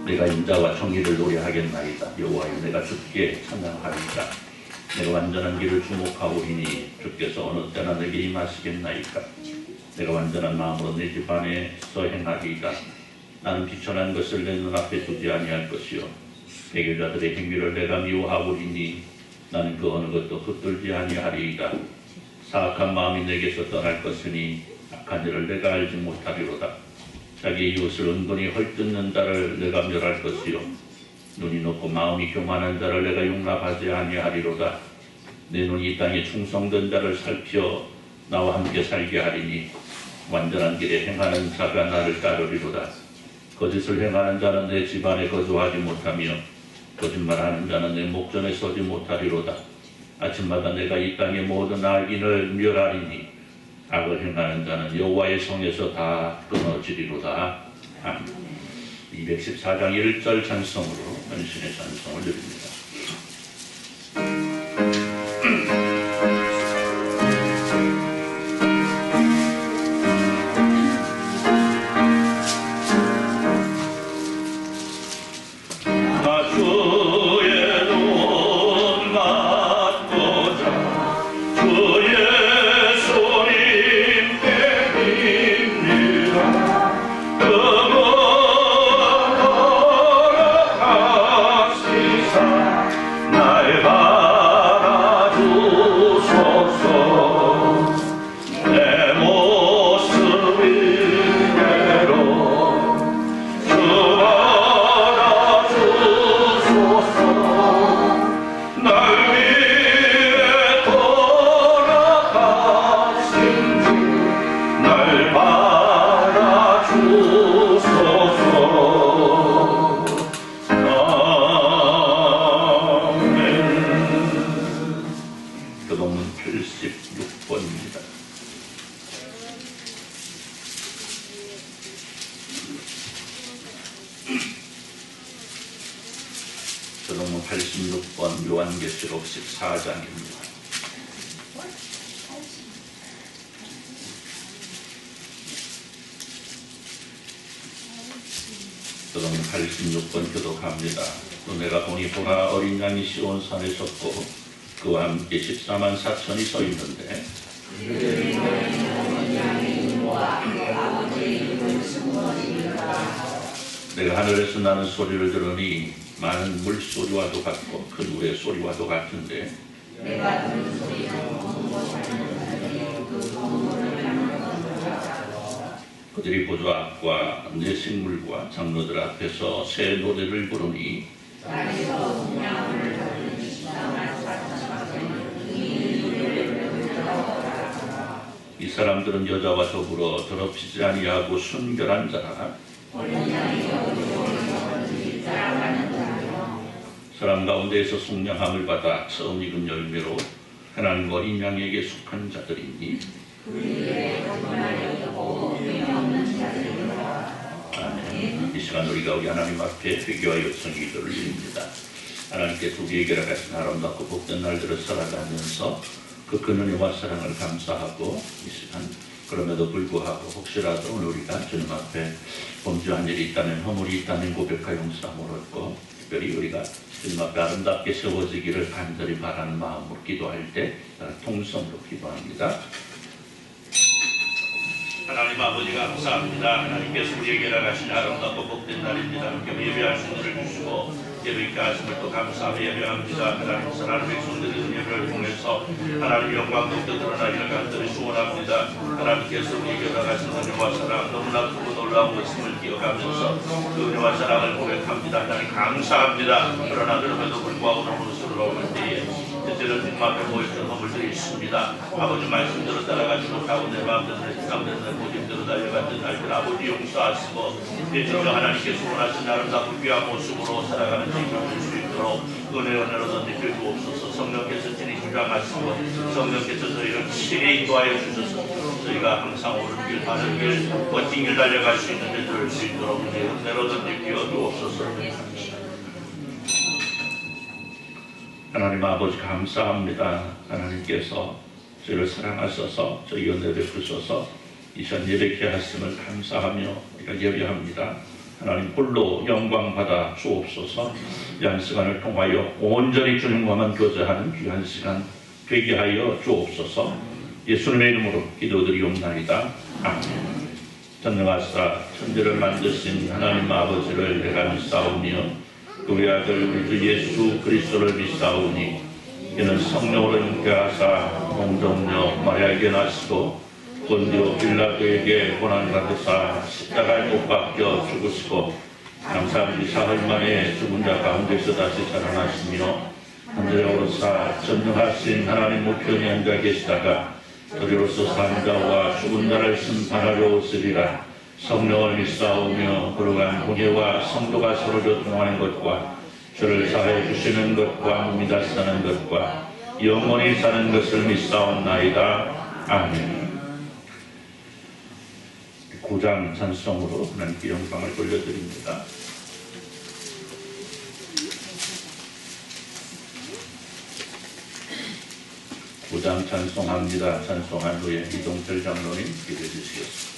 내가 인자와 정의를 노래하겠나이다. 여호와여 내가 주께 찬양하리이다. 내가 완전한 길을 주목하오리니 주께서 어느 때나 내게 임하시겠나이까. 내가 완전한 마음으로 내 집 안에서 행하리이다. 나는 비천한 것을 내 눈앞에 두지 아니할 것이요 배교자들의 행위를 내가 미워하오리니 나는 그 어느 것도 흩돌지 아니하리이다. 사악한 마음이 내게서 떠날 것이니 악한 일을 내가 알지 못하리로다. 자기 이웃을 은근히 헐뜯는 자를 내가 멸할 것이요 눈이 높고 마음이 교만한 자를 내가 용납하지 아니하리로다. 내 눈이 이 땅에 충성된 자를 살피어 나와 함께 살게 하리니 완전한 길에 행하는 자가 나를 따르리로다. 거짓을 행하는 자는 내 집안에 거주하지 못하며 거짓말하는 자는 내 목전에 서지 못하리로다. 아침마다 내가 이 땅의 모든 악인을 멸하리니 악을 행하는 자는 여호와의 성에서 다 끊어지리로다. 아멘. 214장 1절 찬송으로 헌신의 찬송을 드립니다. 서동문 86번 요한계시록 14장입니다. 서동문 86번 교독합니다. 또 내가 보니 보라 어린 양이 시온산에 섰고 그와 함께 14만 4천이 서 있는데 내가 하늘에서 나는 소리를 들으니 많은 물소리와도 같고 큰 우의 소리와도 같은데 내가 들은 소리는 그들이 보좌 앞과 내 식물과 장로들 앞에서 새 노래를 부르니 이 사람들은 여자와 더불어 더럽히지 아니하고 순결한 자라 사람 가운데에서 속량함을 받아 처음 익은 열매로 하나님과 어린 양에게 속한 자들이니 아멘. 이 시간 우리가 우리 하나님 앞에 회개와 요청의 기도를 드립니다. 하나님께서 우리에게 하신 아름답고 복된 날들을 살아가면서 그 은혜와 사랑을 감사하고 이 시간 그럼에도 불구하고 혹시라도 오늘 우리가 주님 앞에 범죄한 일이 있다면 허물이 있다면 고백하여 용서함을 얻고 특별히 우리가 주님 앞에 아름답게 세워지기를 간절히 바라는 마음으로 기도할 때 통성으로 기도합니다. 하나님 아버지 감사합니다. 하나님께서 우리에게 나가신 아름답고 복된 날입니다. 함께 예배할 수 있는 을 주시고 예배있게 하심을 또 감사하며 예배합니다. 하나님 하나님 백성들의 예배를 통해서 하나님 영광도 드러나기를 간절히 소원합니다. 하나님께서 우리에게 나가신 은혜와 사랑 너무나 크고 놀라운 것임을 기억하면서 그 은혜와 사랑을 고백합니다. 하나님 감사합니다. 그러나 그럼에도 불구하고 너무 서러울 때에 때때로 주님 앞에 모였던 허물들이 있습니다. 아버지 말씀대로 따라가지 못하고 내 마음대로 내 생각대로 내 고집대로 달려갔던 날들 아버지 용서하시고 대체로 하나님께서 원하신 아름답고 귀한 모습으로 살아가는 힘을 줄 수 있도록 은혜로 던지켜 주옵소서. 성령께서 진히 주장하시고 성령께서 저희를 친히 인도하여 주셔서 저희가 항상 옳은 길 바른 길 멋진 길 달려갈 수 있는 데 될 수 있도록 은혜로 던지켜 주옵소서. 하나님 아버지 감사합니다. 하나님께서 저희를 사랑하셔서 저희 은혜 베푸셔서 이 시간 예배케 하심을 감사하며 우리가 예배합니다. 하나님 홀로 영광 받아 주옵소서. 이 한 시간을 통하여 온전히 주님과만 교제하는 귀한 시간 되게 하여 주옵소서. 예수님의 이름으로 기도드리옵나이다. 아멘. 전능하사 천지를 만드신 하나님 아버지를 내가 믿사오며 그의 아들 우리 주 예수 그리스도를 믿사오니 이는 성령으로 잉태하사 동정녀 마리아에게 나시고 본디오 빌라도에게 고난받으사 십자가에 못 박혀 죽으시고 장사한 사흘 만에 죽은 자 가운데서 다시 살아나시며 하늘에 오르사 전능하신 하나님 우편에 앉아 계시다가 저리로서 산 자와 죽은 자를 심판하러 오시리라. 성령을 믿사오며 거룩한 공예와 성도가 서로 교통하는 것과 죄를 사해 주시는 것과 믿어 사는 것과 영원히 사는 것을 믿사옵나이다. 아멘. 9장 찬송으로 하나님께 영광을 돌려드립니다. 구장 찬송합니다. 찬송한 후에 이동철 장로님 기도해 주시겠습니다.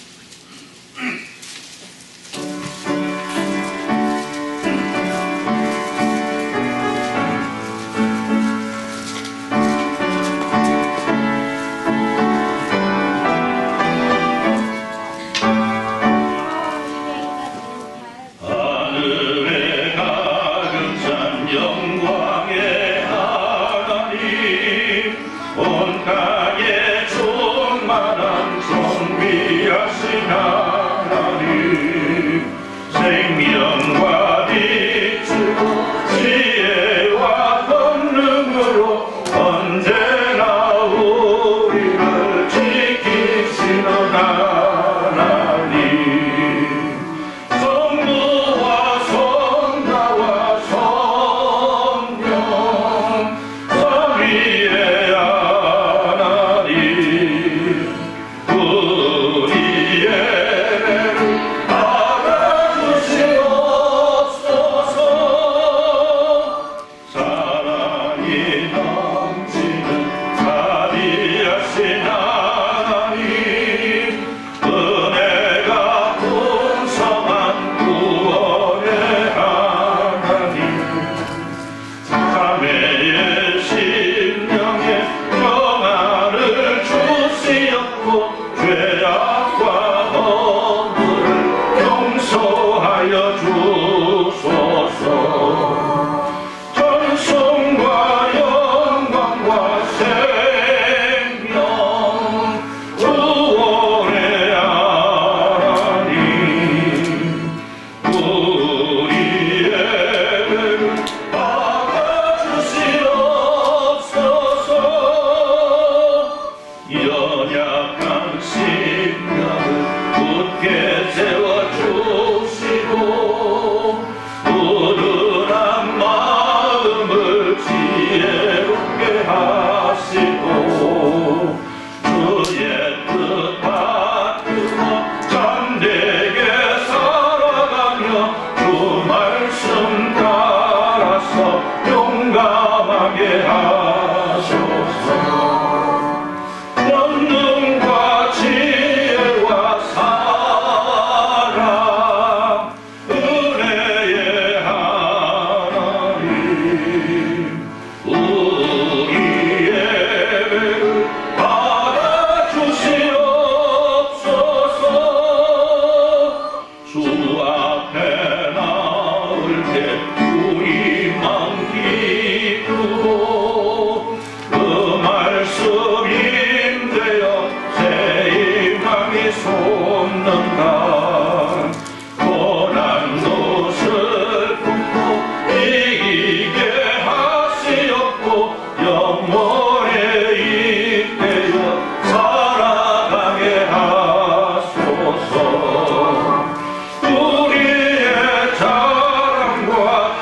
우리의 자랑과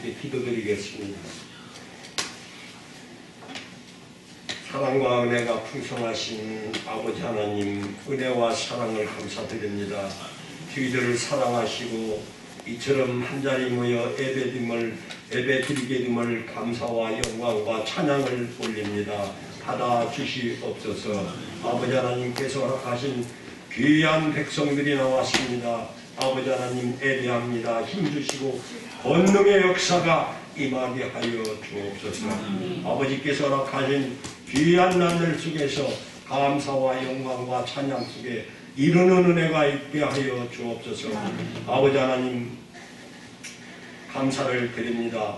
함께 기도드리겠습니다. 사랑과 은혜가 풍성하신 아버지 하나님, 은혜와 사랑을 감사드립니다. 저희들을 사랑하시고 이처럼 한자리 모여 예배드리게 됨을 감사와 영광과 찬양을 올립니다. 받아 주시옵소서. 아버지 하나님께서 허락하신 귀한 백성들이 나왔습니다. 아버지 하나님 예배합니다. 힘주시고 권능의 역사가 임하게 하여 주옵소서. 아버지께서 허락하신 귀한 날들 속에서 감사와 영광과 찬양 속에 이루는 은혜가 있게 하여 주옵소서. 아버지 하나님 감사를 드립니다.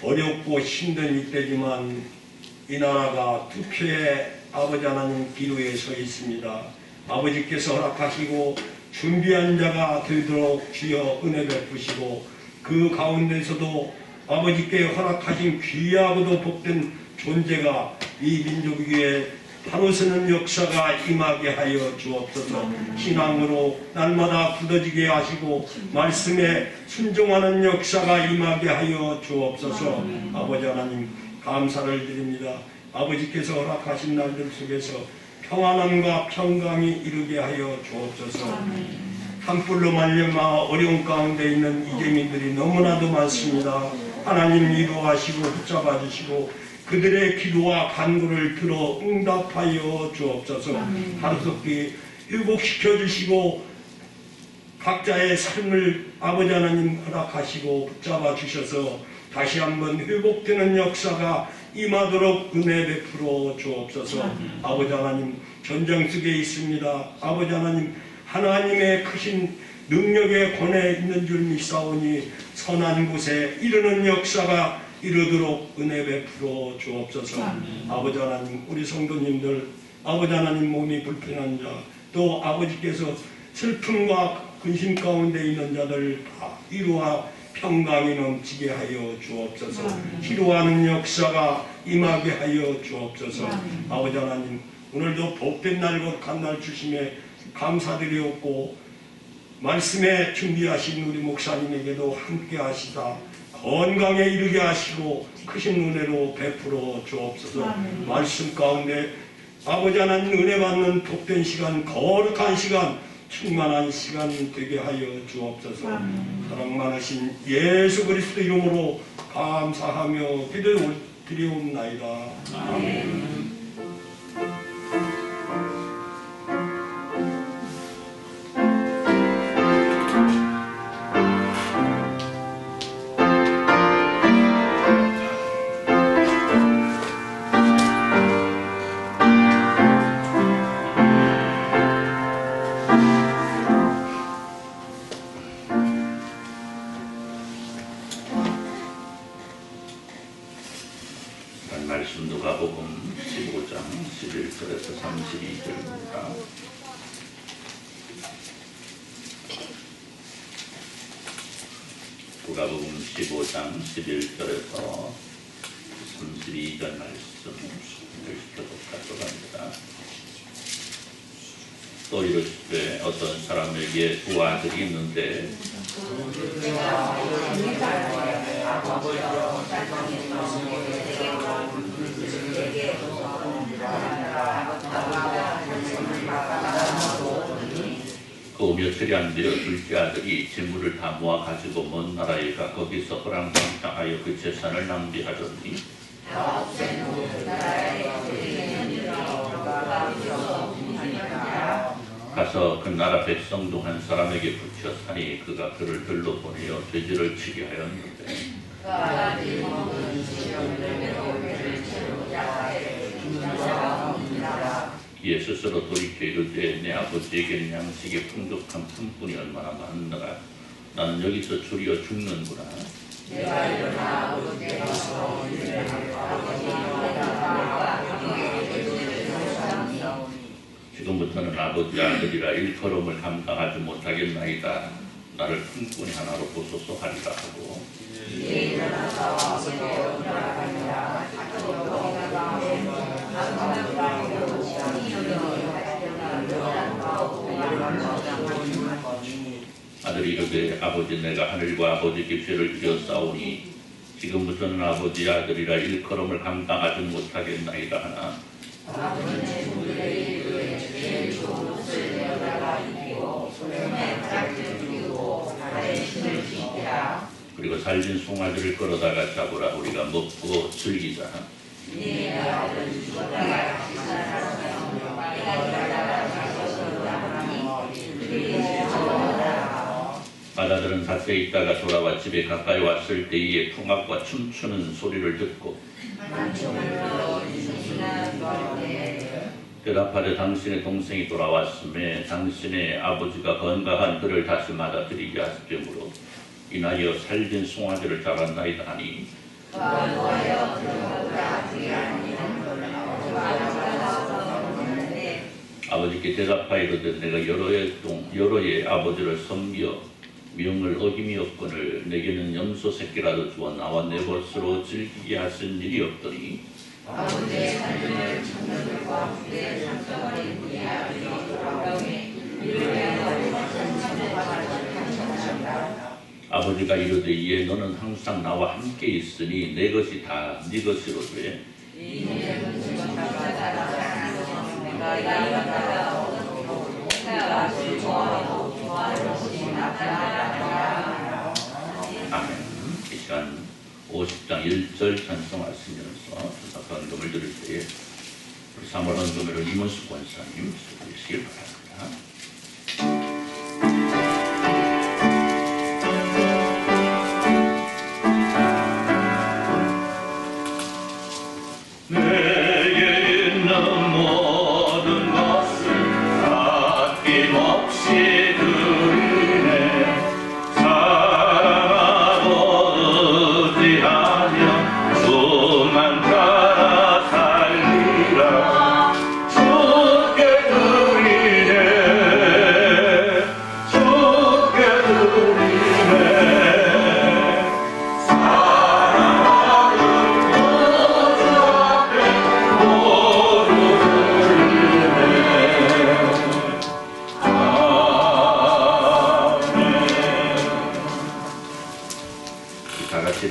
어렵고 힘든 이때지만 이 나라가 투표의 아버지 하나님 기로에 서 있습니다. 아버지께서 허락하시고 준비한 자가 되도록 주여 은혜 베푸시고 그 가운데서도 아버지께 허락하신 귀하고도 복된 존재가 이 민족 위에 바로 서는 역사가 임하게 하여 주옵소서. 신앙으로 날마다 굳어지게 하시고 말씀에 순종하는 역사가 임하게 하여 주옵소서. 아버지 하나님 감사를 드립니다. 아버지께서 허락하신 날들 속에서 평안함과 평강이 이루게 하여 주옵소서. 산불로 말미암아 어려운 가운데 있는 이재민들이 너무나도 많습니다. 하나님 이루하시고 붙잡아 주시고 그들의 기도와 간구를 들어 응답하여 주옵소서. 하루속히 회복시켜 주시고 각자의 삶을 아버지 하나님 허락하시고 붙잡아 주셔서 다시 한번 회복되는 역사가 임하도록 은혜 베풀어 주옵소서. 아버지 하나님 전쟁 속에 있습니다. 아버지 하나님 하나님의 크신 능력의 권에 있는 줄 믿사오니 선한 곳에 이르는 역사가 이루도록 은혜 베풀어 주옵소서. 아버지 하나님 우리 성도님들 아버지 하나님 몸이 불편한 자 또 아버지께서 슬픔과 근심 가운데 있는 자들 다 위로와 평강이 넘치게 하여 주옵소서. 치료하는 역사가 임하게 하여 주옵소서. 아버지 하나님 오늘도 복된 날과 간날 주심에 감사드리옵고 말씀에 준비하신 우리 목사님에게도 함께 하시다 건강에 이르게 하시고 크신 은혜로 베풀어 주옵소서. 말씀 가운데 아버지 하나님 은혜 받는 복된 시간 거룩한 시간 충만한 시간 되게 하여 주옵소서. 사랑 많으신 예수 그리스도 이름으로 감사하며 기도드리옵나이다. 아멘. 말씀 누가복음 15장 11절에서 32절입니다. 누가복음 15장 11절에서 32절 말씀을 읽도록 합니다. 또 이르시되 어떤 사람에게 두 아들이 있는데 그 며칠이 안 되어 둘째 아들이 재물을 다 모아 가지고 먼 나라에 가 거기서 허랑방탕하여 그 재산을 낭비하더니 가서 그 나라 백성도 한 사람에게 붙여 사니 그가 그를 들로 보내어 돼지를 치게 하였는데 이에 스스로 돌이켜 이르되 내 아버지에게는 양식의 풍족한 품꾼이 얼마나 많으나 나는 여기서 줄여 죽는구나. 내가 일어나 아버지께 가서 지금부터는 아버지 아들이라 일컬음을 감당하지 못하겠나이다. 나를 품꾼이 하나로 보소서 하리라 하고 아들이 이르되 아버지 내가 하늘과 아버지께 죄를 지었사오니 지금부터는 아버지 아들이라 일컬음을 감당하지 못하겠나이다 하나 그리고 살진 송아지를 끌어다가 잡으라 우리가 먹고 즐기자. 바다들은 밭에 있다가 돌아와 집에 가까이 왔을 때에 풍악과 춤추는 소리를 듣고 대답하되 당신의 동생이 돌아왔음에 당신의 아버지가 건강한 그를 다시 맞아들이게 하시므로 인하여 살진 송아지를 잡았나이다 하니 아버지께 대답하여 이르되 내가 여러 해 아버지를 섬겨 명을 어김이 없거늘 내게는 염소 새끼라도 주어 나와 내 것으로 즐기게 하신 일이 없더니 아버지의 삶을 청년들과 후대의 상처버린 분이 아버지로 돌아오니 이를 위하여 아버지가 이르되 이에 너는 항상 나와 함께 있으니 내 것이 다 네 것이로되 아멘. 이 시간 50장 1절 찬송하시면서 주사 헌금을 드릴 때에 우리 3월 헌금을 이문수 권사님 수고하시길 바랍니다.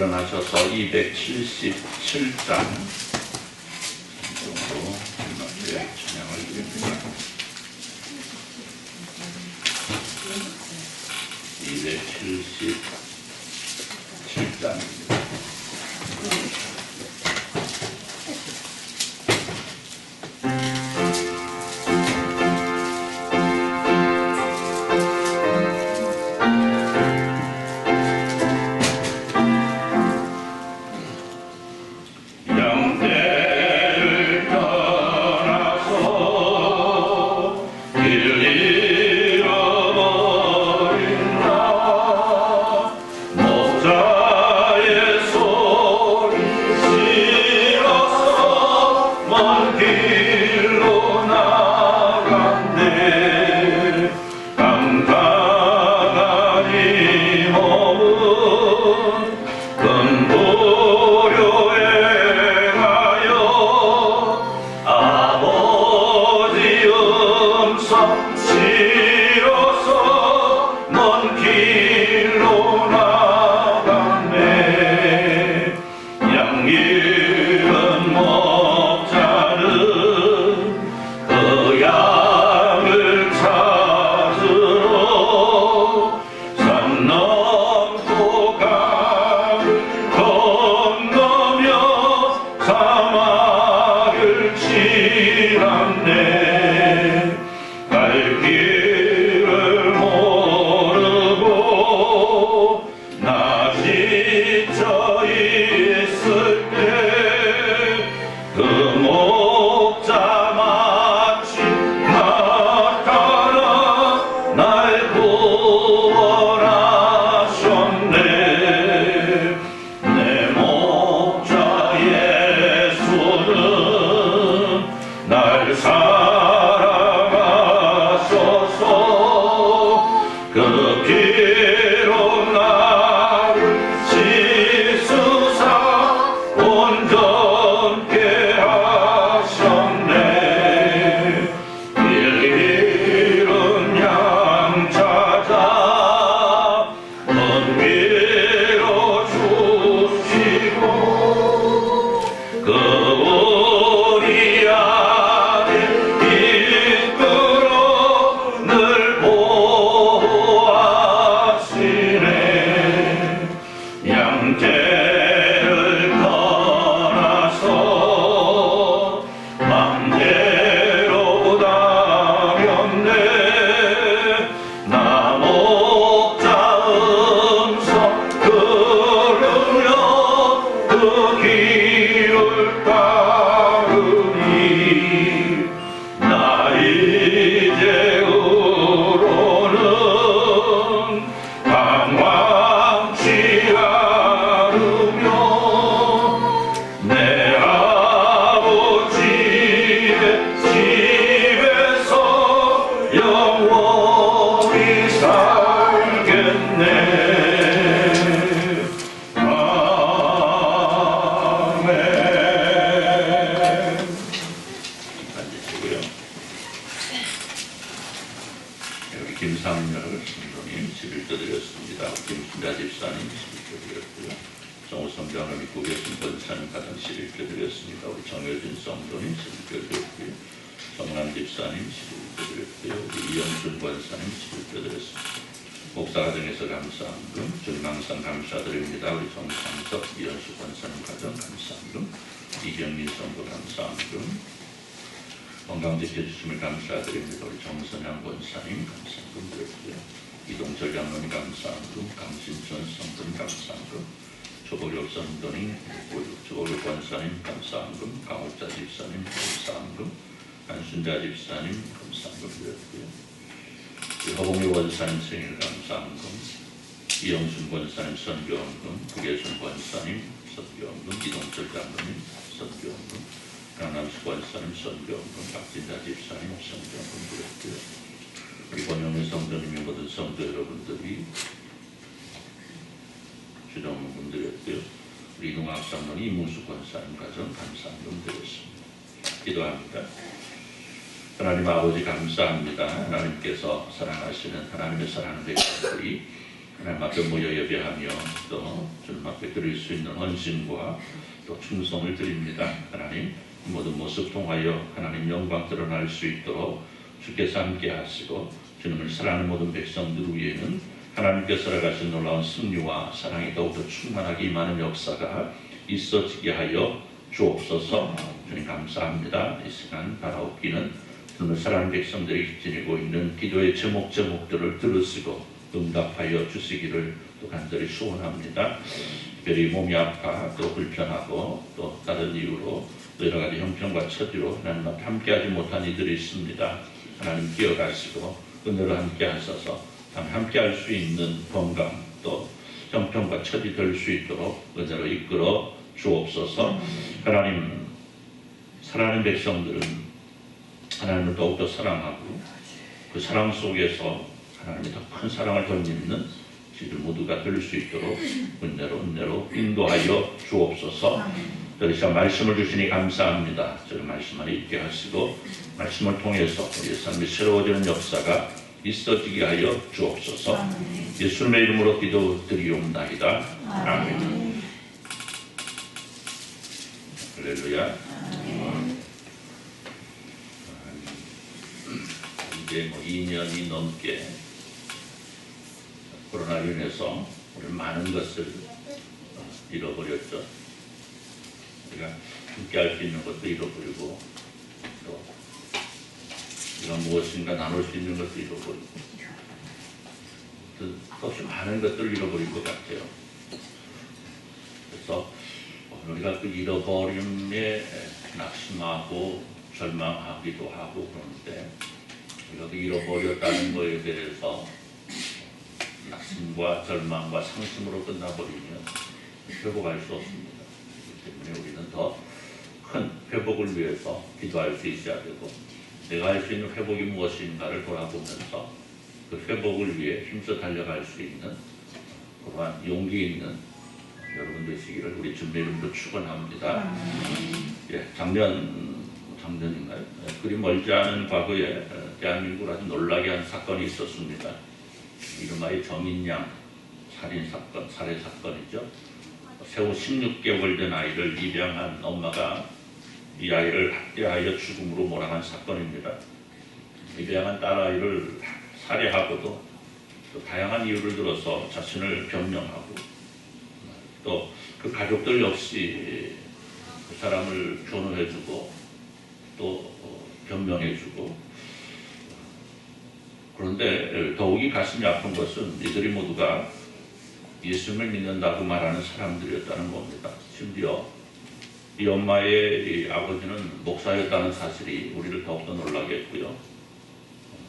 일어나셔서 277장 정도 찬양을 드립니다. 277장입니다. 11조 드렸습니다. 우리 정효진 성도님 11조 드렸고요. 정남 집사님 11조 드렸고요. 우리 이영준 권사님 11조 드렸습니다. 목사 가정에서 감사함금, 준망상 감사드립니다. 우리 정상석, 이현수 권사님 가정 감사함금, 이경민 성도 감사함금, 건강 지켜주심을 감사드립니다. 우리 정선양 권사님 감사함금 드렸고요. 이동철 장로님 감사함금, 강신천 성도님 감사함금, 조복엽 성도님, 조복엽 권사님 감사함금, 강옥자 집사님 감사함금, 한순자 집사님 감사함금 드렸고요. 허봉희 원사님 생일 감사함금, 이영순 권사님 선교원금, 국예순 권사님 선교원금, 이동철 장로님 선교원금, 강남수 권사님 선교원금, 박진자 집사님 선교원금 드렸고요. 우리 권영래 성도님의 모든 성도 여러분들이 주정원금 드렸고요. 우리 이동학 장로님, 이문수 권사님 가정 감사함금 드렸습니다. 기도합니다. 하나님 아버지 감사합니다. 하나님께서 사랑하시는 하나님의 사랑하는 백성들이 하나님 앞에 모여 예배하며 또 주님 앞에 드릴 수 있는 헌신과 또 충성을 드립니다. 하나님 모든 모습 통하여 하나님 영광 드러날 수 있도록 주께서 함께 하시고 주님을 사랑하는 모든 백성들 위에는 하나님께서 살아가신 놀라운 승리와 사랑이 더욱더 충만하게 임하는 역사가 있어지게 하여 주옵소서. 주님 감사합니다. 이 시간 바라옵기는 주님을 사랑하는 백성들이 지니고 있는 기도의 제목들을 들으시고 응답하여 주시기를 또 간절히 소원합니다. 특별히 몸이 아파 또 불편하고 또 다른 이유로 또 여러 가지 형편과 처지로 하나님 앞에 함께하지 못한 이들이 있습니다. 하나님 기억하시고 은혜로 함께 하셔서 함께할 수 있는 건강 또 형편과 처지 될 수 있도록 은혜로 이끌어 주옵소서. 하나님 사랑하는 백성들은 하나님을 더욱더 사랑하고 그 사랑 속에서 하나님의 더 큰 사랑을 덧입는 저희들 모두가 될 수 있도록 은혜로 인도하여 주옵소서. 저희 시간 말씀을 주시니 감사합니다. 저희 말씀 안에 있게 하시고 말씀을 통해서 우리의 삶이 새로워지는 역사가 있어지게 하여 주옵소서. 예수님의 이름으로 기도드리옵나이다. 아멘. 할렐루야. 이제 2년이 넘게 코로나로 인해서 우리 많은 것을 잃어버렸죠. 우리가 함께 할 수 있는 것도 잃어버리고 또 우리가 무엇인가 나눌 수 있는 것도 잃어버리고 더없이 많은 것들을 잃어버린 것 같아요. 그래서 우리가 그 잃어버림에 낙심하고 절망하기도 하고 그러는데 우리가 그 잃어버렸다는 것에 대해서 낙심과 절망과 상심으로 끝나버리면 회복할 수 없습니다. 그렇기 때문에 우리는 더 큰 회복을 위해서 기도할 수 있어야 되고 내가 할 수 있는 회복이 무엇인가를 돌아보면서 그 회복을 위해 힘써 달려갈 수 있는 그러한 용기 있는 여러분 되시기를 우리 주님의 이름으로 축원합니다. 예, 작년인가요? 그리 멀지 않은 과거에 대한민국을 아주 놀라게 한 사건이 있었습니다. 이름하여 정인양 살인사건, 살해사건이죠. 생후 16개월 된 아이를 입양한 엄마가 이 아이를 학대하여 죽음으로 몰아간 사건입니다. 입양한 딸아이를 살해하고도 또 다양한 이유를 들어서 자신을 변명하고 또 그 가족들 역시 그 사람을 변호해주고 또 변명해주고 그런데 더욱이 가슴이 아픈 것은 이들이 모두가 예수님을 믿는다고 말하는 사람들이었다는 겁니다. 심지어 이 엄마의 이 아버지는 목사였다는 사실이 우리를 더욱더 놀라게 했고요.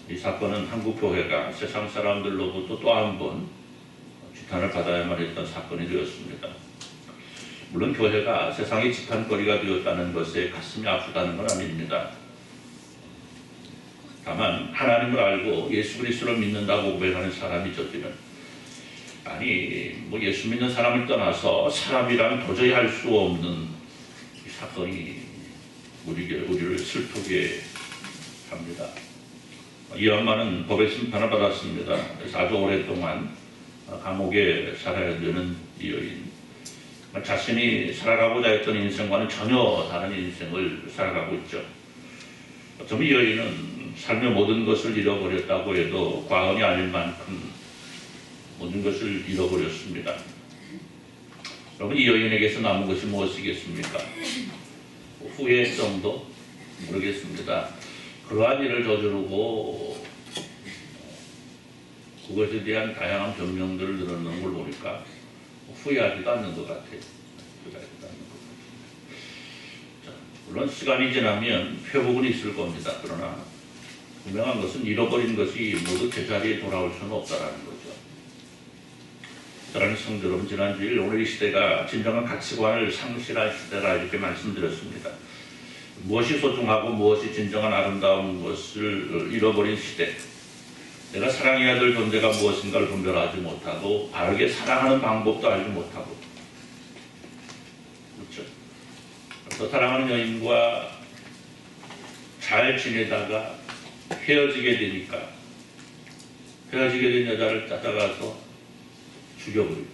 이 사건은 한국교회가 세상 사람들로부터 또 한 번 비판을 받아야만 했던 사건이 되었습니다. 물론 교회가 세상의 비판거리가 되었다는 것에 가슴이 아프다는 건 아닙니다. 다만 하나님을 알고 예수 그리스도를 믿는다고 고백하는 사람이 저지는 예수 믿는 사람을 떠나서 사람이란 도저히 할 수 없는 이 사건이 우리를 슬프게 합니다. 이 엄마는 법의 심판을 받았습니다. 그래서 아주 오랫동안 감옥에 살아야 되는 이 여인 자신이 살아가고자 했던 인생과는 전혀 다른 인생을 살아가고 있죠. 어쩌면 이 여인은 삶의 모든 것을 잃어버렸다고 해도 과언이 아닐 만큼 모든 것을 잃어버렸습니다. 여러분, 이 여인에게서 남은 것이 무엇이겠습니까? 후회 정도? 모르겠습니다. 그러한 일을 저지르고 그것에 대한 다양한 변명들을 늘어놓는 걸 보니까 후회하지도 않는 것 같아요. 자, 물론 시간이 지나면 회복은 있을 겁니다. 그러나 분명한 것은 잃어버린 것이 모두 제자리에 돌아올 수는 없다는 거죠. 사랑하는 성도 여러분, 지난주일 오늘 이 시대가 진정한 가치관을 상실한 시대라 이렇게 말씀드렸습니다. 무엇이 소중하고 무엇이 진정한 아름다운 것을 잃어버린 시대. 내가 사랑해야 될 존재가 무엇인가를 분별하지 못하고 바르게 사랑하는 방법도 알지 못하고, 그렇죠? 또 사랑하는 여인과 잘 지내다가 헤어지게 되니까 헤어지게 된 여자를 찾아가서 죽여버리고,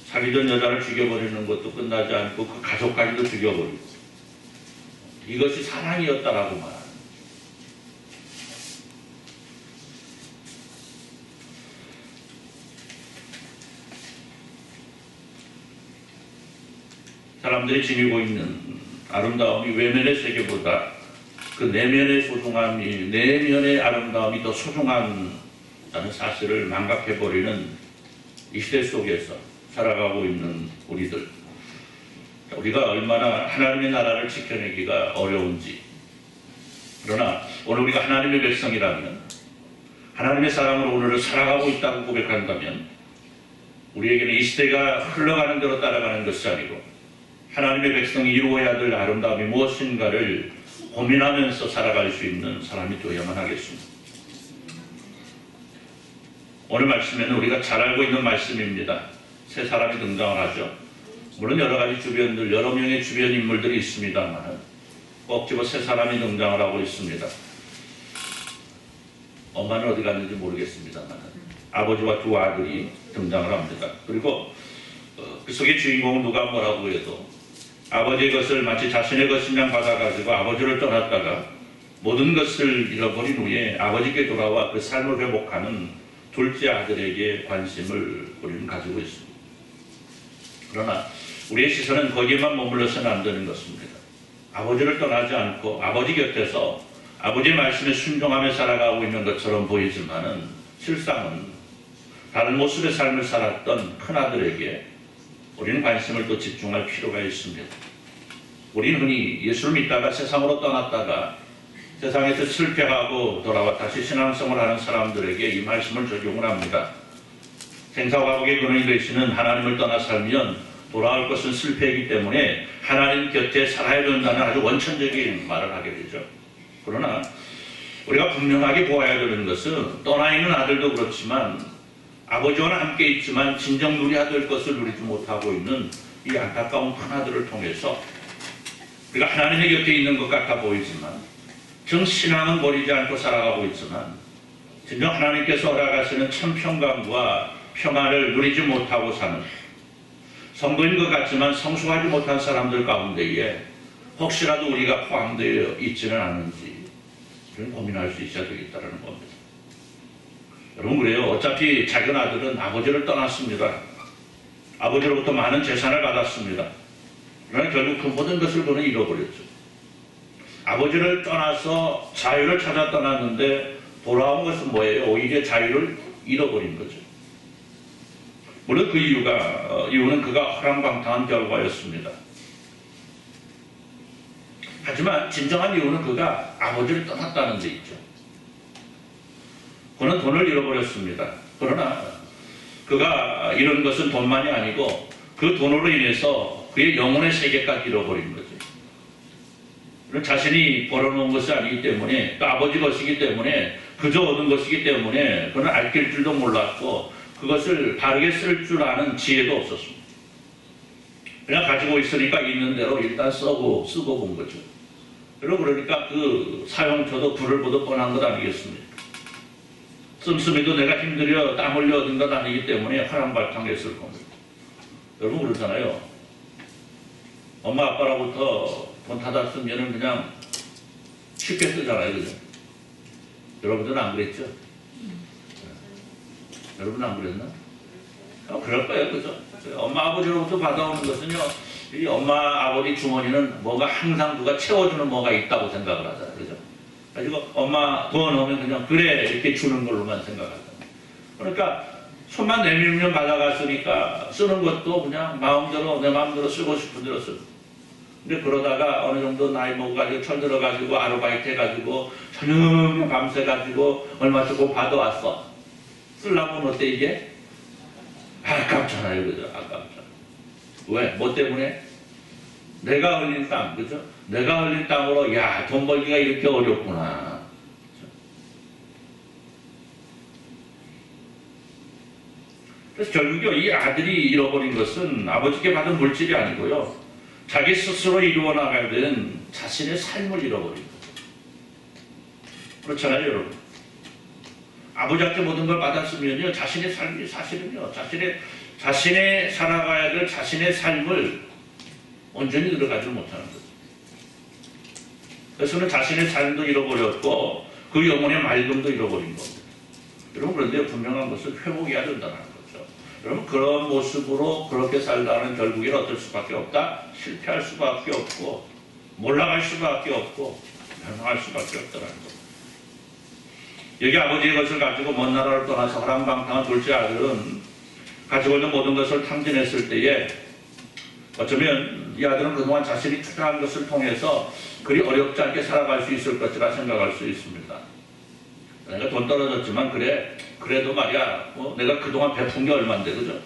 사귀던 여자를 죽여버리는 것도 끝나지 않고 그 가족까지도 죽여버리고, 이것이 사랑이었다라고 말합니다. 사람들이 지니고 있는 아름다움이 외면의 세계보다 그 내면의 소중함이, 내면의 아름다움이 더 소중하다는 사실을 망각해버리는 이 시대 속에서 살아가고 있는 우리들, 우리가 얼마나 하나님의 나라를 지켜내기가 어려운지, 그러나 오늘 우리가 하나님의 백성이라면, 하나님의 사랑으로 오늘을 살아가고 있다고 고백한다면, 우리에게는 이 시대가 흘러가는 대로 따라가는 것이 아니고 하나님의 백성이 이루어야 될 아름다움이 무엇인가를 고민하면서 살아갈 수 있는 사람이 되어야만 하겠습니다. 오늘 말씀에는 우리가 잘 알고 있는 말씀입니다. 새 사람이 등장을 하죠. 물론 여러 가지 주변들, 여러 명의 주변 인물들이 있습니다만 꼭 집어 새 사람이 등장을 하고 있습니다. 엄마는 어디 갔는지 모르겠습니다만 아버지와 두 아들이 등장을 합니다. 그리고 그 속의 주인공은 누가 뭐라고 해도 아버지의 것을 마치 자신의 것인 양 받아가지고 아버지를 떠났다가 모든 것을 잃어버린 후에 아버지께 돌아와 그 삶을 회복하는 둘째 아들에게 관심을 우리는 가지고 있습니다. 그러나 우리의 시선은 거기에만 머물러서는 안 되는 것입니다. 아버지를 떠나지 않고 아버지 곁에서 아버지의 말씀에 순종하며 살아가고 있는 것처럼 보이지만은 실상은 다른 모습의 삶을 살았던 큰아들에게 우리는 관심을 또 집중할 필요가 있습니다. 우리는 흔히 예수를 믿다가 세상으로 떠났다가 세상에서 실패하고 돌아와 다시 신앙생활을 하는 사람들에게 이 말씀을 적용을 합니다. 생사화복의 근원이 되시는 하나님을 떠나 살면 돌아올 것은 실패이기 때문에 하나님 곁에 살아야 된다는 아주 원천적인 말을 하게 되죠. 그러나 우리가 분명하게 보아야 되는 것은 떠나 있는 아들도 그렇지만 아버지와 함께 있지만 진정 누려야 될 것을 누리지 못하고 있는 이 안타까운 큰아들을 통해서 우리가 하나님의 곁에 있는 것 같아 보이지만 정신앙은 버리지 않고 살아가고 있지만 진정 하나님께서 허락하시는 참 평강과 평안을 누리지 못하고 사는 성도인 것 같지만 성숙하지 못한 사람들 가운데에 혹시라도 우리가 포함되어 있지는 않은지 그런 고민할 수 있어야 되겠다는 겁니다. 여러분, 그래요. 어차피 작은 아들은 아버지를 떠났습니다. 아버지로부터 많은 재산을 받았습니다. 그러나 결국 그 모든 것을 그는 잃어버렸죠. 아버지를 떠나서 자유를 찾아 떠났는데 돌아온 것은 뭐예요? 오히려 자유를 잃어버린 거죠. 물론 그 이유는 그가 허랑방탕한 결과였습니다. 하지만 진정한 이유는 그가 아버지를 떠났다는 데 있죠. 그는 돈을 잃어버렸습니다. 그러나 그가 잃은 것은 돈만이 아니고 그 돈으로 인해서 그의 영혼의 세계까지 잃어버린 거죠. 자신이 벌어놓은 것이 아니기 때문에 또 아버지 것이기 때문에 그저 얻은 것이기 때문에 그는 아낄 줄도 몰랐고 그것을 바르게 쓸 줄 아는 지혜도 없었습니다. 그냥 가지고 있으니까 있는 대로 일단 쓰고 본 거죠. 그러니까 그 사용처도 불을 보듯 뻔한 것 아니겠습니까? 씀씀이도 내가 힘들여 땀 흘려 얻은 것 아니기 때문에 화랑발탕했을 겁니다. 여러분 그렇잖아요. 엄마 아빠로부터 돈 타다 쓰면은 그냥 쉽게 쓰잖아요. 그죠? 여러분들은 안 그랬죠? 여러분은 안 그랬나? 그럴 거예요. 그죠? 엄마 아버지로부터 받아오는 것은요, 이 엄마 아버지 주머니는 뭐가 항상 누가 채워주는 뭐가 있다고 생각을 하잖아요. 그죠? 그래서 엄마 돈 오면 그냥 그래 이렇게 주는 걸로만 생각하잖아요. 그러니까 손만 내밀면 받아갔으니까 쓰는 것도 그냥 마음대로 내 마음대로 쓰고 싶은 대로 쓰고. 근데 그러다가 어느 정도 나이 먹어가지고 철들어가지고 아르바이트 해가지고 저녁 밤새가지고 얼마 주고 받아왔어. 쓰려면 어때 이게? 아깝잖아요. 그죠? 아깝잖아. 왜? 뭐 때문에? 내가 흘린 땀. 그죠? 내가 흘린 땀으로 야, 돈 벌기가 이렇게 어렵구나. 그래서 결국에 이 아들이 잃어버린 것은 아버지께 받은 물질이 아니고요. 자기 스스로 이루어 나가야 되는 자신의 삶을 잃어버린 거죠. 그렇잖아요, 여러분. 아버지한테 모든 걸 받았으면요, 자신의 삶이 사실은요, 자신의 살아가야 될 자신의 삶을 온전히 들어가지 못하는 거죠. 그래서는 자신의 삶도 잃어버렸고, 그 영혼의 맑음도 잃어버린 겁니다. 여러분, 그런데 분명한 것은 회복해야 된다는 거죠. 여러분, 그런 모습으로 그렇게 살다는 결국에는 어떨 수밖에 없다? 실패할 수밖에 없고, 몰락할 수밖에 없고, 멸망할 수밖에 없다는 거죠. 여기 아버지의 것을 가지고 먼 나라를 떠나서 허랑방탕한 둘째 아들은 가지고 있는 모든 것을 탕진했을 때에 어쩌면 이 아들은 그동안 자신이 투자한 것을 통해서 그리 어렵지 않게 살아갈 수 있을 것이라 생각할 수 있습니다. 내가 돈 떨어졌지만 그래도 말이야 내가 그동안 베푼 게 얼만데 그죠?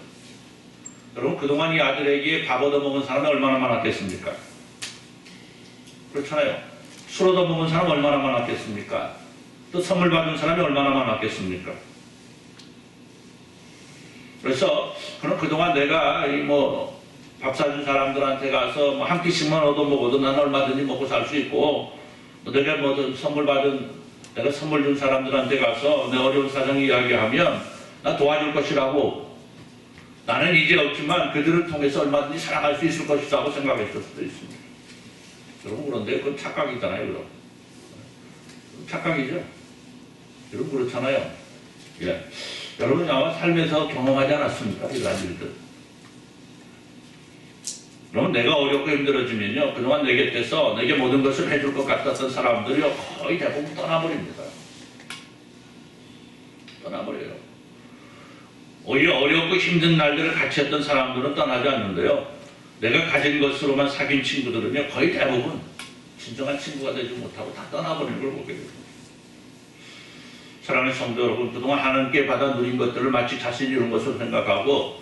여러분 그동안 이 아들에게 밥 얻어먹은 사람이 얼마나 많았겠습니까? 그렇잖아요. 술 얻어먹은 사람이 얼마나 많았겠습니까? 또 선물 받은 사람이 얼마나 많았겠습니까? 그래서 그럼 그동안 내가 밥 사준 사람들한테 가서 한 끼씩만 얻어먹어도 나는 얼마든지 먹고 살 수 있고 내가 내가 선물 준 사람들한테 가서 내 어려운 사정 이야기하면 나 도와줄 것이라고 나는 이제 없지만 그들을 통해서 얼마든지 살아갈 수 있을 것이라고 생각했을 수도 있습니다. 여러분 그런데 그건 착각이잖아요. 그럼 착각이죠. 여러분 그렇잖아요. 예. 여러분 아마 삶에서 경험하지 않았습니까? 이런 일들. 그러면 내가 어렵고 힘들어지면요. 그동안 내 곁에서 내게 모든 것을 해줄 것 같았던 사람들이 거의 대부분 떠나버립니다. 떠나버려요. 오히려 어렵고 힘든 날들을 같이 했던 사람들은 떠나지 않는데요. 내가 가진 것으로만 사귄 친구들은요. 거의 대부분 진정한 친구가 되지 못하고 다 떠나버리는 걸 보게 됩니다. 사랑하는 성도 여러분, 그동안 하나님께 받아 누린 것들을 마치 자신이 이룬 것으로 생각하고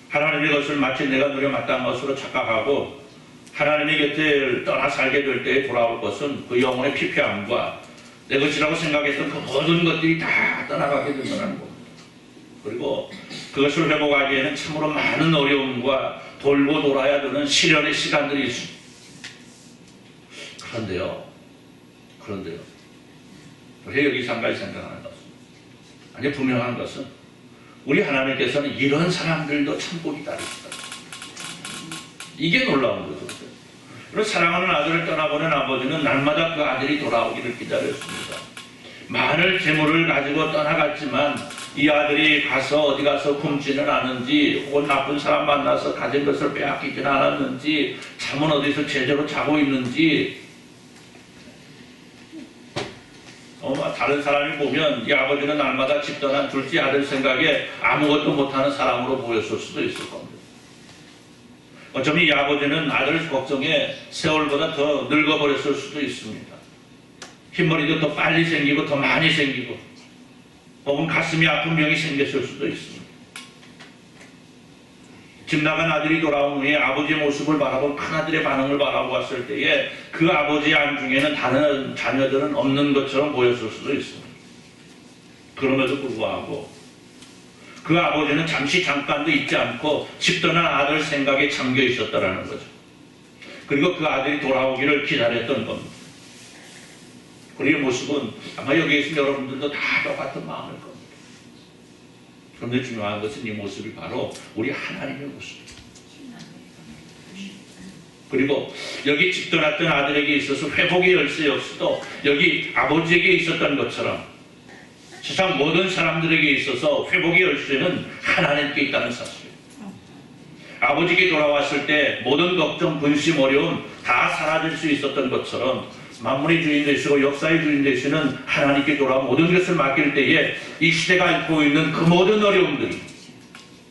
하나님의 것을 마치 내가 누려 마땅한 것으로 착각하고 하나님의 곁에 떠나 살게 될 때에 돌아올 것은 그 영혼의 피폐함과 내 것이라고 생각했던 그 모든 것들이 다 떠나가게 된다는 겁니다. 그리고 그것을 회복하기에는 참으로 많은 어려움과 돌고 돌아야 되는 시련의 시간들이 있습니다. 그런데요. 왜 여기서 한 가지 생각하는 것은 아니 분명한 것은 우리 하나님께서는 이런 사람들도 참고 기다리시다. 이게 놀라운 거죠. 그래서 사랑하는 아들을 떠나보낸 아버지는 날마다 그 아들이 돌아오기를 기다렸습니다. 많은 재물을 가지고 떠나갔지만 이 아들이 어디 가서 굶지는 않은지 혹은 나쁜 사람 만나서 가진 것을 빼앗기지는 않았는지 잠은 어디서 제대로 자고 있는지 다른 사람이 보면 이 아버지는 날마다 집 떠난 둘째 아들 생각에 아무것도 못하는 사람으로 보였을 수도 있을 겁니다. 어쩌면 이 아버지는 아들 걱정에 세월보다 더 늙어버렸을 수도 있습니다. 흰머리도 더 빨리 생기고 더 많이 생기고 혹은 가슴이 아픈 병이 생겼을 수도 있습니다. 집 나간 아들이 돌아온 후에 아버지의 모습을 바라본 큰아들의 반응을 바라보았을 때에 그 아버지의 안중에는 다른 자녀들은 없는 것처럼 보였을 수도 있습니다. 그럼에도 불구하고 그 아버지는 잠깐도 잊지 않고 집 떠난 아들 생각에 잠겨 있었다는 거죠. 그리고 그 아들이 돌아오기를 기다렸던 겁니다. 그리고 모습은 아마 여기 계신 여러분들도 다 똑같은 마음일 겁니다. 그런데 중요한 것은 이 모습이 바로 우리 하나님의 모습입니다. 그리고 여기 집 떠났던 아들에게 있어서 회복의 열쇠 역시도 여기 아버지에게 있었던 것처럼 세상 모든 사람들에게 있어서 회복의 열쇠는 하나님께 있다는 사실. 아버지께 돌아왔을 때 모든 걱정, 근심, 어려움 다 사라질 수 있었던 것처럼 만물의 주인 되시고 역사의 주인 되시는 하나님께 돌아와 모든 것을 맡길 때에 이 시대가 앓고 있는 그 모든 어려움들이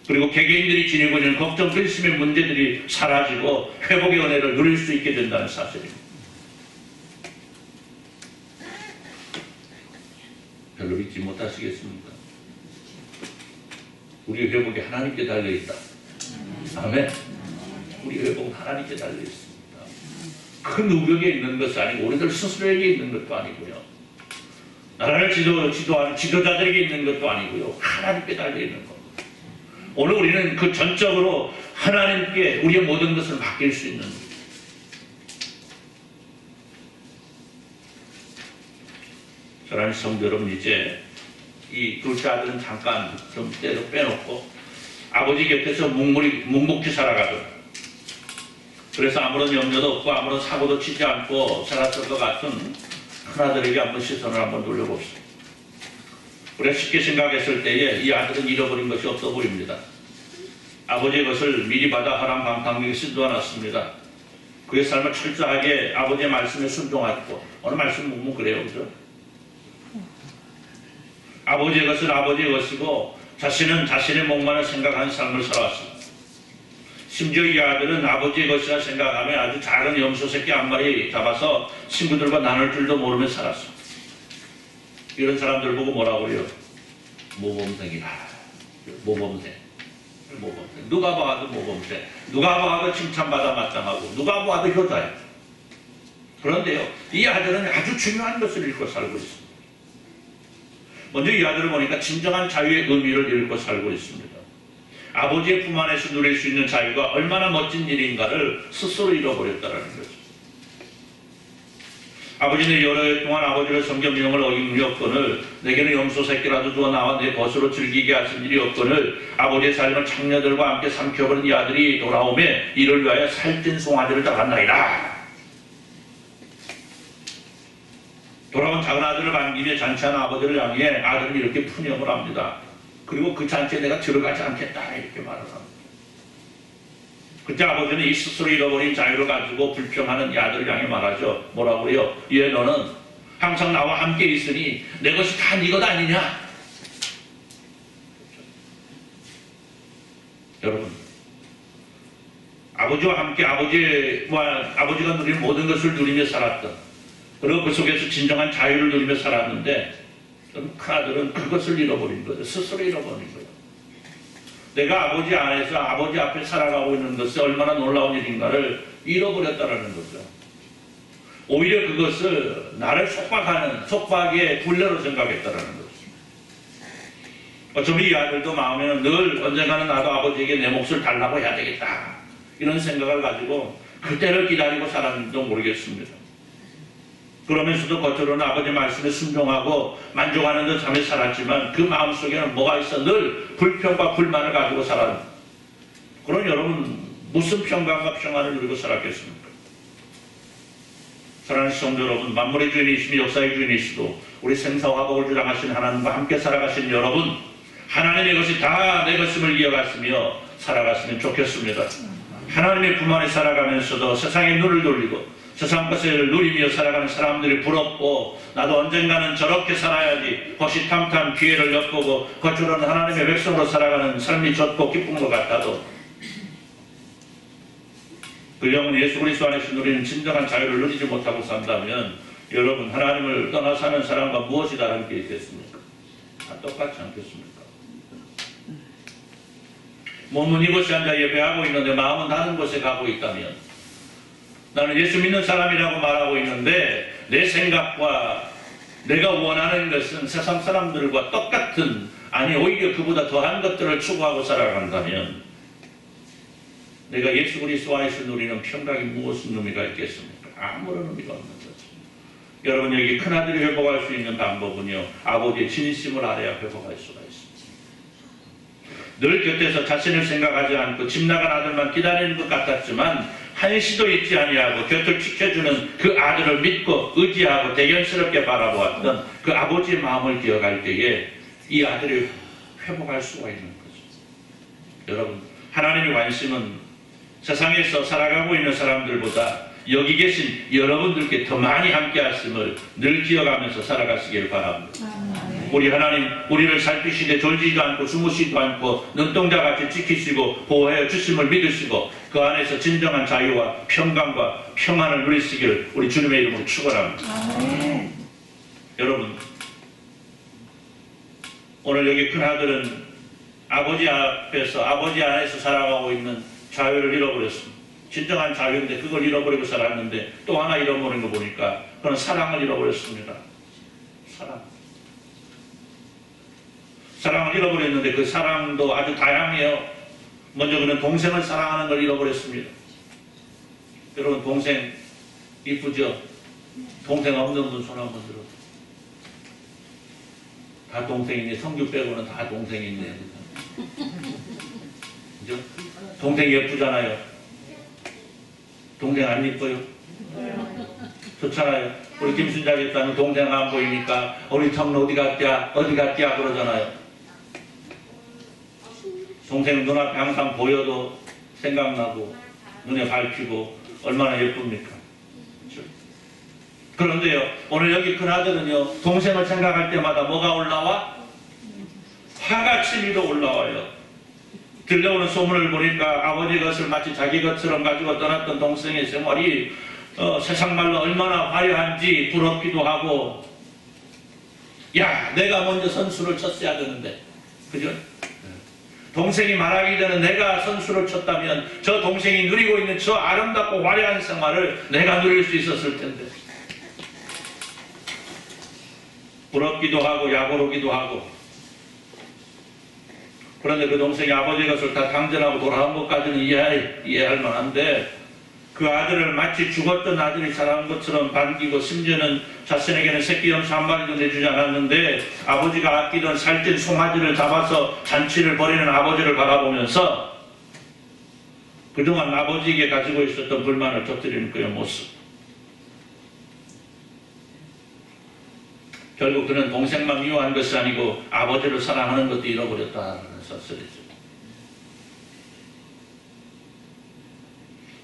그리고 개개인들이 지니고 있는 걱정, 근심의 문제들이 사라지고 회복의 은혜를 누릴 수 있게 된다는 사실입니다. 별로 믿지 못하시겠습니까? 우리의 회복이 하나님께 달려있다. 아멘. 우리의 회복은 하나님께 달려있습니다. 그 누구에게 있는 것이 아니고 우리들 스스로에게 있는 것도 아니고요. 나라를 지도하는 지도자들에게 있는 것도 아니고요. 하나님께 달려있는 겁니다. 오늘 우리는 그 전적으로 하나님께 우리의 모든 것을 맡길 수 있는 사랑하는 성도 여러분, 이제 이 둘째 아들은 잠깐 좀 때로 빼놓고 아버지 곁에서 묵묵히 살아가던, 그래서 아무런 염려도 없고 아무런 사고도 치지 않고 살았을 것 같은 큰아들에게 한번 시선을 한번 돌려봅시다. 우리가 쉽게 생각했을 때에 이 아들은 잃어버린 것이 없어 보입니다. 아버지의 것을 미리 받아 허랑방탕하게 쓰지도 않았습니다. 그의 삶을 철저하게 아버지의 말씀에 순종하고, 오늘 말씀 묵묵 그래요, 그죠? 아버지의 것은 아버지의 것이고 자신은 자신의 목만을 생각하는 삶을 살아왔습니다. 심지어 이 아들은 아버지의 것이라 생각하며 아주 작은 염소 새끼 한 마리 잡아서 친구들과 나눌 줄도 모르며 살았습니다. 이런 사람들 보고 뭐라고 그래요? 모범생이라. 모범생. 누가 봐도 모범생. 누가 봐도 칭찬받아 마땅하고 누가 봐도 효자예요. 그런데요, 이 아들은 아주 중요한 것을 잃고 살고 있습니다. 먼저 이 아들을 보니까 진정한 자유의 의미를 잃고 살고 있습니다. 아버지의 품 안에서 누릴 수 있는 자유가 얼마나 멋진 일인가를 스스로 잃어버렸다는 거죠. 아버지는 여러 해 동안 아버지를 섬겨 명을 어긴 일이 없거늘 내게는 염소 새끼라도 주어 나와 내 벗으로 즐기게 하신 일이 없거늘 아버지의 삶을 창녀들과 함께 삼켜버린 이 아들이 돌아오매 이를 위하여 살찐 송아지를 잡았나이다. 돌아온 작은 아들을 반기며 잔치하는 아버지를 향해 아들은 이렇게 푸념을 합니다. 그리고 그 잔치에 내가 들어가지 않겠다 이렇게 말을 합니다. 그때 아버지는 이 스스로 잃어버린 자유를 가지고 불평하는 이 아들을 향해 말하죠. 뭐라고 그래요? 얘 너는 항상 나와 함께 있으니 내 것이 다 네 것 아니냐? 여러분, 아버지와 함께 아버지가 누린 모든 것을 누리며 살았던, 그리고 그 속에서 진정한 자유를 누리며 살았는데 큰아들은 그것을 잃어버린 거죠. 스스로 잃어버린 거예요. 내가 아버지 안에서 아버지 앞에 살아가고 있는 것이 얼마나 놀라운 일인가를 잃어버렸다는 거죠. 오히려 그것을 나를 속박의 굴레로 생각했다는 거죠. 어쩌면 이 아들도 마음에는 늘 언젠가는 나도 아버지에게 내 몫을 달라고 해야 되겠다 이런 생각을 가지고 그때를 기다리고 살았는지도 모르겠습니다. 그러면서도 겉으로는 아버지 말씀에 순종하고 만족하는 듯 잠에 살았지만 그 마음속에는 뭐가 있어? 늘 불평과 불만을 가지고 살았는데, 그럼 여러분 무슨 평강과 평안을 누리고 살았겠습니까? 사랑하는 성도 여러분, 만물의 주인이시며 역사의 주인이시고 우리 생사와 복을 주장하신 하나님과 함께 살아가신 여러분, 하나님의 것이 다 내 것임을 이어갔으며 살아갔으면 좋겠습니다. 하나님의 품 안에 살아가면서도 세상의 눈을 돌리고 세상 것을 누리며 살아가는 사람들이 부럽고 나도 언젠가는 저렇게 살아야지 호시탐탐 기회를 엿보고 겉으로는 하나님의 백성으로 살아가는 삶이 좋고 기쁜 것 같아도 그 영혼 예수 그리스도 안에서 누리는 진정한 자유를 누리지 못하고 산다면 여러분, 하나님을 떠나 사는 사람과 무엇이 다른 게 있겠습니까? 다 똑같지 않겠습니까? 몸은 이곳에 앉아 예배하고 있는데 마음은 다른 곳에 가고 있다면, 나는 예수 믿는 사람이라고 말하고 있는데 내 생각과 내가 원하는 것은 세상 사람들과 똑같은, 아니 오히려 그보다 더한 것들을 추구하고 살아간다면 내가 예수 그리스도 안에서 누리는 평강이 무엇은 의미가 있겠습니까? 아무런 의미가 없는 거죠. 여러분, 여기 큰아들이 회복할 수 있는 방법은요, 아버지의 진심을 알아야 회복할 수가 있습니다. 늘 곁에서 자신을 생각하지 않고 집 나간 아들만 기다리는 것 같았지만 한시도 잊지 아니하고 곁을 지켜주는 그 아들을 믿고 의지하고 대견스럽게 바라보았던 그 아버지의 마음을 기억할 때에 이 아들이 회복할 수가 있는 거죠. 여러분, 하나님의 관심은 세상에서 살아가고 있는 사람들보다 여기 계신 여러분들께 더 많이 함께 하심을 늘 기억하면서 살아가시길 바랍니다. 우리 하나님, 우리를 살피시되 졸지도 않고 주무시지도 않고 눈동자같이 지키시고 보호하여 주심을 믿으시고 그 안에서 진정한 자유와 평강과 평안을 누리시기를 우리 주님의 이름으로 축원합니다. 여러분, 오늘 여기 큰아들은 아버지 앞에서, 아버지 안에서 살아가고 있는 자유를 잃어버렸습니다. 진정한 자유인데 그걸 잃어버리고 살았는데 또 하나 잃어버린 거 보니까 그는 사랑을 잃어버렸습니다. 사랑을 잃어버렸는데 그 사랑도 아주 다양해요. 먼저 그는 동생을 사랑하는 걸 잃어버렸습니다. 여러분, 동생 이쁘죠? 동생 없는 분 손 한번 들어. 다 동생이네. 성규 빼고는 다 동생이네. 그죠? 동생 예쁘잖아요. 동생 안 이뻐요? 좋잖아요. 우리 김순자 집사는 동생 안 보이니까 우리 청로 어디 갔냐 그러잖아요. 동생 눈앞에 항상 보여도 생각나고 눈에 밟히고 얼마나 예쁩니까? 그렇죠? 그런데요, 오늘 여기 큰아들은요, 동생을 생각할 때마다 뭐가 올라와? 화가 치밀어 올라와요. 들려오는 소문을 보니까 아버지 것을 마치 자기 것처럼 가지고 떠났던 동생의 생활이 세상 말로 얼마나 화려한지 부럽기도 하고, 야, 내가 먼저 선수를 쳤어야 되는데, 그죠? 동생이 말하기 전에 내가 선수를 쳤다면 저 동생이 누리고 있는 저 아름답고 화려한 생활을 내가 누릴 수 있었을 텐데. 부럽기도 하고 약오르기도 하고. 그런데 그 동생이 아버지 것을 다 당전하고 돌아온 것까지는 이해할 만한데, 그 아들을 마치 죽었던 아들이 살아온 것처럼 반기고, 심지어는 자신에게는 새끼 염소 한 마리도 내주지 않았는데 아버지가 아끼던 살찐 송아지를 잡아서 잔치를 벌이는 아버지를 바라보면서 그동안 아버지에게 가지고 있었던 불만을 터뜨리는 그의 모습. 결국 그는 동생만 미워한 것이 아니고 아버지를 사랑하는 것도 잃어버렸다는 사실이죠.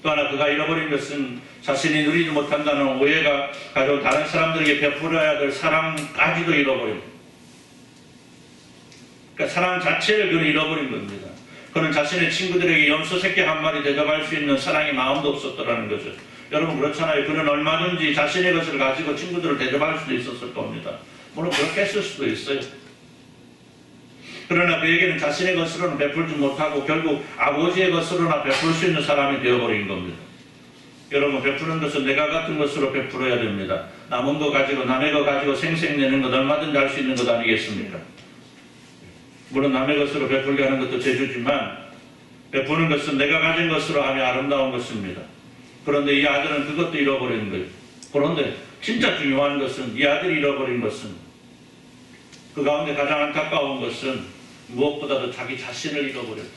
또 하나 그가 잃어버린 것은 자신이 누리지 못한다는 오해가 가지고 다른 사람들에게 베풀어야 될 사랑까지도 잃어버립니다. 그러니까 사랑 자체를 그는 잃어버린 겁니다. 그는 자신의 친구들에게 염소 새끼 한 마리 대접할 수 있는 사랑의 마음도 없었더라는 거죠. 여러분, 그렇잖아요. 그는 얼마든지 자신의 것을 가지고 친구들을 대접할 수도 있었을 겁니다. 물론 그렇게 했을 수도 있어요. 그러나 그에게는 자신의 것으로는 베풀지 못하고 결국 아버지의 것으로나 베풀 수 있는 사람이 되어버린 겁니다. 여러분, 베푸는 것은 내가 같은 것으로 베풀어야 됩니다. 남은 거 가지고, 남의 거 가지고 생색내는 것 얼마든지 할 수 있는 것 아니겠습니까? 물론 남의 것으로 베풀게 하는 것도 재주지만 베푸는 것은 내가 가진 것으로 하면 아름다운 것입니다. 그런데 이 아들은 그것도 잃어버린 거예요. 그런데 진짜 중요한 것은, 이 아들이 잃어버린 것은, 그 가운데 가장 안타까운 것은 무엇보다도 자기 자신을 잃어버렸다.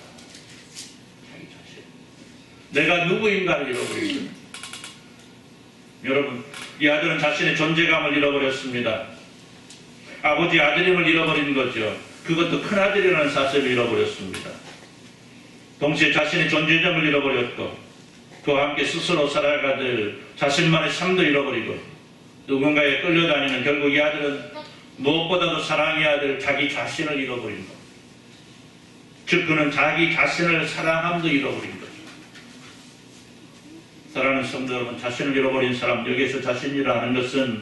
자기 자신. 내가 누구인가를 잃어버린 거예요. 여러분, 이 아들은 자신의 존재감을 잃어버렸습니다. 아버지 아들임을 잃어버린 거죠. 그것도 큰아들이라는 사실을 잃어버렸습니다. 동시에 자신의 존재감을 잃어버렸고, 그와 함께 스스로 살아가야 될 자신만의 삶도 잃어버리고, 누군가에 끌려다니는, 결국 이 아들은 무엇보다도 사랑해야 될 자기 자신을 잃어버린 것. 즉 그는 자기 자신을 사랑함도 잃어버린 거죠. 사랑하는 성도 여러분, 자신을 잃어버린 사람, 여기에서 자신이라는 것은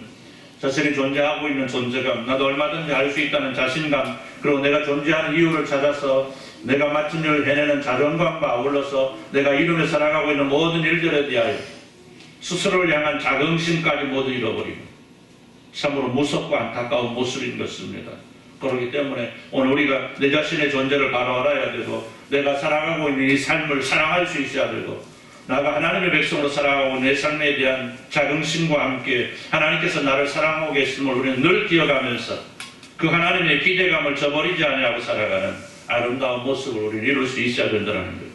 자신이 존재하고 있는 존재감, 나도 얼마든지 할 수 있다는 자신감, 그리고 내가 존재하는 이유를 찾아서 내가 맡은 일을 해내는 자존감과 아울러서 내가 이루며 살아가고 있는 모든 일들에 대하여 스스로를 향한 자긍심까지 모두 잃어버리고 참으로 무섭고 안타까운 모습인 것입니다. 그렇기 때문에 오늘 우리가 내 자신의 존재를 바로 알아야 되고, 내가 살아가고 있는 이 삶을 사랑할 수 있어야 되고, 나가 하나님의 백성으로 살아가고 내 삶에 대한 자긍심과 함께 하나님께서 나를 사랑하고 계심을 우리는 늘 기억하면서 그 하나님의 기대감을 저버리지 아니하고 살아가는 아름다운 모습을 우리는 이룰 수 있어야 된다는 거예요.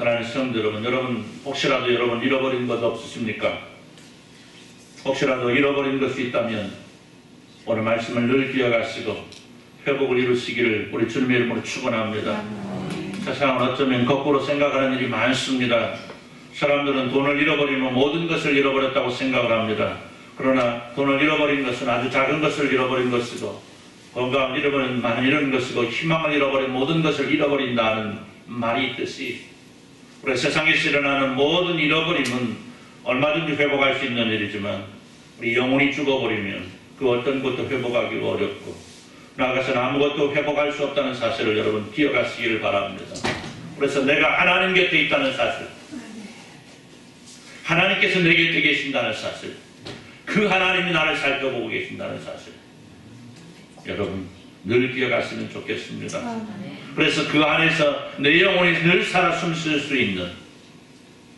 사랑하는 성도 여러분, 혹시라도 여러분 잃어버린 것 없으십니까? 혹시라도 잃어버린 것이 있다면 오늘 말씀을 늘 기억하시고 회복을 이루시기를 우리 주님의 이름으로 축원합니다. 세상은 어쩌면 거꾸로 생각하는 일이 많습니다. 사람들은 돈을 잃어버리면 모든 것을 잃어버렸다고 생각을 합니다. 그러나 돈을 잃어버린 것은 아주 작은 것을 잃어버린 것이고, 건강을 잃어버린 많은 이런 것이고, 희망을 잃어버린 모든 것을 잃어버린다는 말이 있듯이, 우리 세상에서 일어나는 모든 잃어버림은 얼마든지 회복할 수 있는 일이지만 우리 영혼이 죽어버리면 그 어떤 것도 회복하기가 어렵고, 나아가서는 아무것도 회복할 수 없다는 사실을 여러분 기억하시기를 바랍니다. 그래서 내가 하나님 곁에 있다는 사실, 하나님께서 내 곁에 계신다는 사실, 그 하나님이 나를 살펴보고 계신다는 사실, 여러분 늘 기억하시면 좋겠습니다. 그래서 그 안에서 내 영혼이 늘 살아 숨쉴 수 있는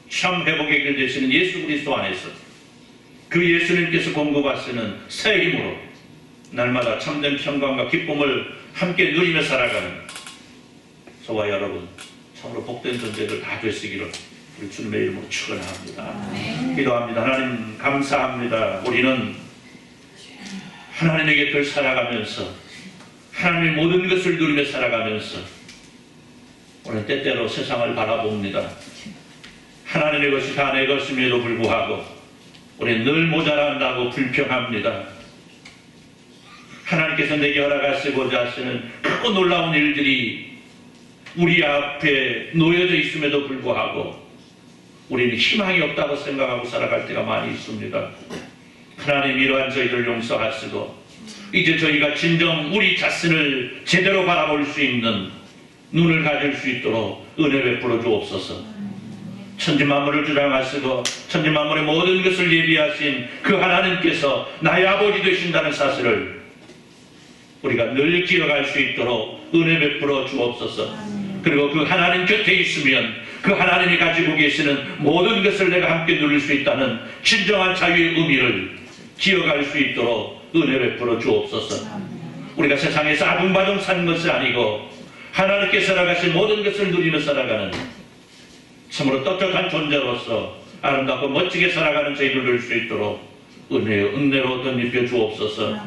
참 회복의 길 되시는 예수 그리스도 안에서 그 예수님께서 공급하시는 새 힘으로 날마다 참된 평강과 기쁨을 함께 누리며 살아가는 저와 여러분 참으로 복된 존재들 다 되시기를 우리 주님의 이름으로 축원합니다. 기도합니다. 하나님 감사합니다. 우리는 하나님의 곁을 살아가면서 하나님의 모든 것을 누리며 살아가면서 우리는 때때로 세상을 바라봅니다. 하나님의 것이 다 내 것임에도 불구하고 우리는 늘 모자란다고 불평합니다. 하나님께서 내게 허락하시고자 하시는 크고 놀라운 일들이 우리 앞에 놓여져 있음에도 불구하고 우리는 희망이 없다고 생각하고 살아갈 때가 많이 있습니다. 하나님 이러한 저희를 용서하시고 이제 저희가 진정 우리 자신을 제대로 바라볼 수 있는 눈을 가질 수 있도록 은혜 베풀어 주옵소서. 천지만물을 주장하시고 천지만물의 모든 것을 예비하신 그 하나님께서 나의 아버지 되신다는 사실을 우리가 늘 기억할 수 있도록 은혜 베풀어 주옵소서. 그리고 그 하나님 곁에 있으면 그 하나님이 가지고 계시는 모든 것을 내가 함께 누릴 수 있다는 진정한 자유의 의미를 기억할 수 있도록 은혜 베풀어 주옵소서. 우리가 세상에서 아둥바둥 사는 것이 아니고 하나님께서 나가신 모든 것을 누리며 살아가는 참으로 떳떳한 존재로서 아름답고 멋지게 살아가는 저희를 될 수 있도록 은혜로 덧입혀 주옵소서.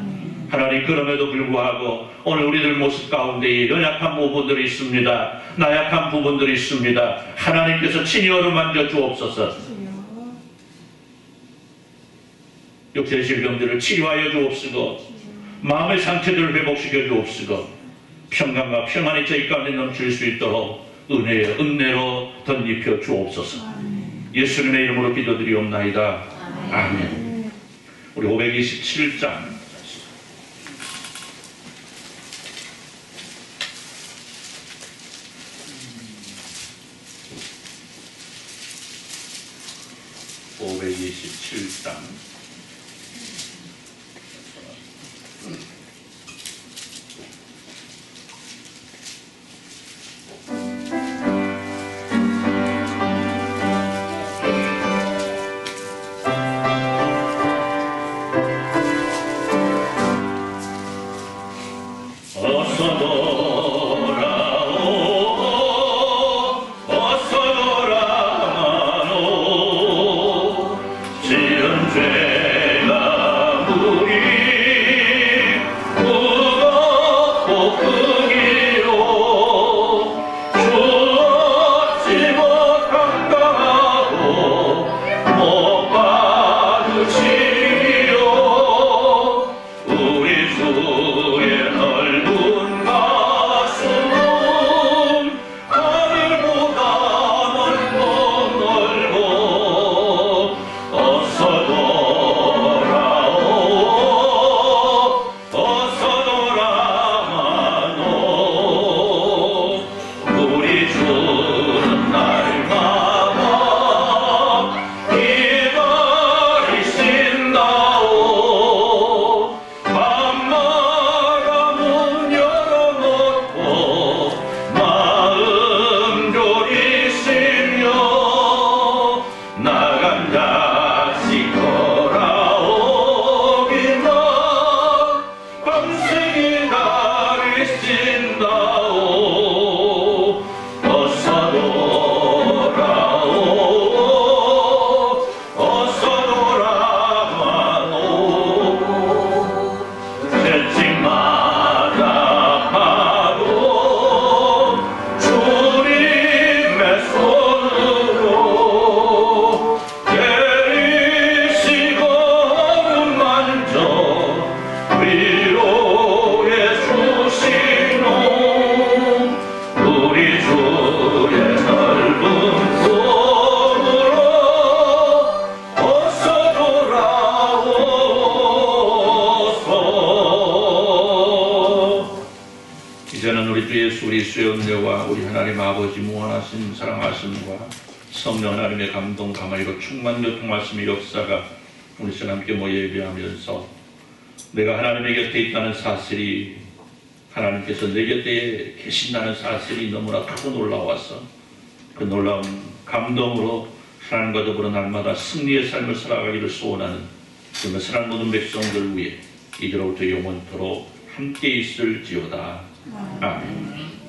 하나님 그럼에도 불구하고 오늘 우리들 모습 가운데 연약한 부분들이 있습니다. 나약한 부분들이 있습니다. 하나님께서 친히 어루만져 주옵소서. 육체의 질병들을 치료하여 주옵시고 마음의 상처들을 회복시켜 주옵시고 평강과 평안이 저희 가운데 넘칠 수 있도록 은혜로 덧입혀 주옵소서. 예수님의 이름으로 기도드리옵나이다. 아멘. 우리 527장 지은 죄 그리스도의 은혜와 우리 하나님 아버지 무한하신 사랑하심과 성령 하나님의 감동 가마이로 충만 교통 말씀의 역사가 우리 시간 함께 모여 예배하면서 내가 하나님의 곁에 있다는 사실이, 하나님께서 내 곁에 계신다는 사실이 너무나 크고 놀라워서 그 놀라운 감동으로 하나님과 더불어 날마다 승리의 삶을 살아가기를 소원하는 그 메시란 모든 백성들 위해 이제로부터 영원토록 함께 있을지어다. 아멘.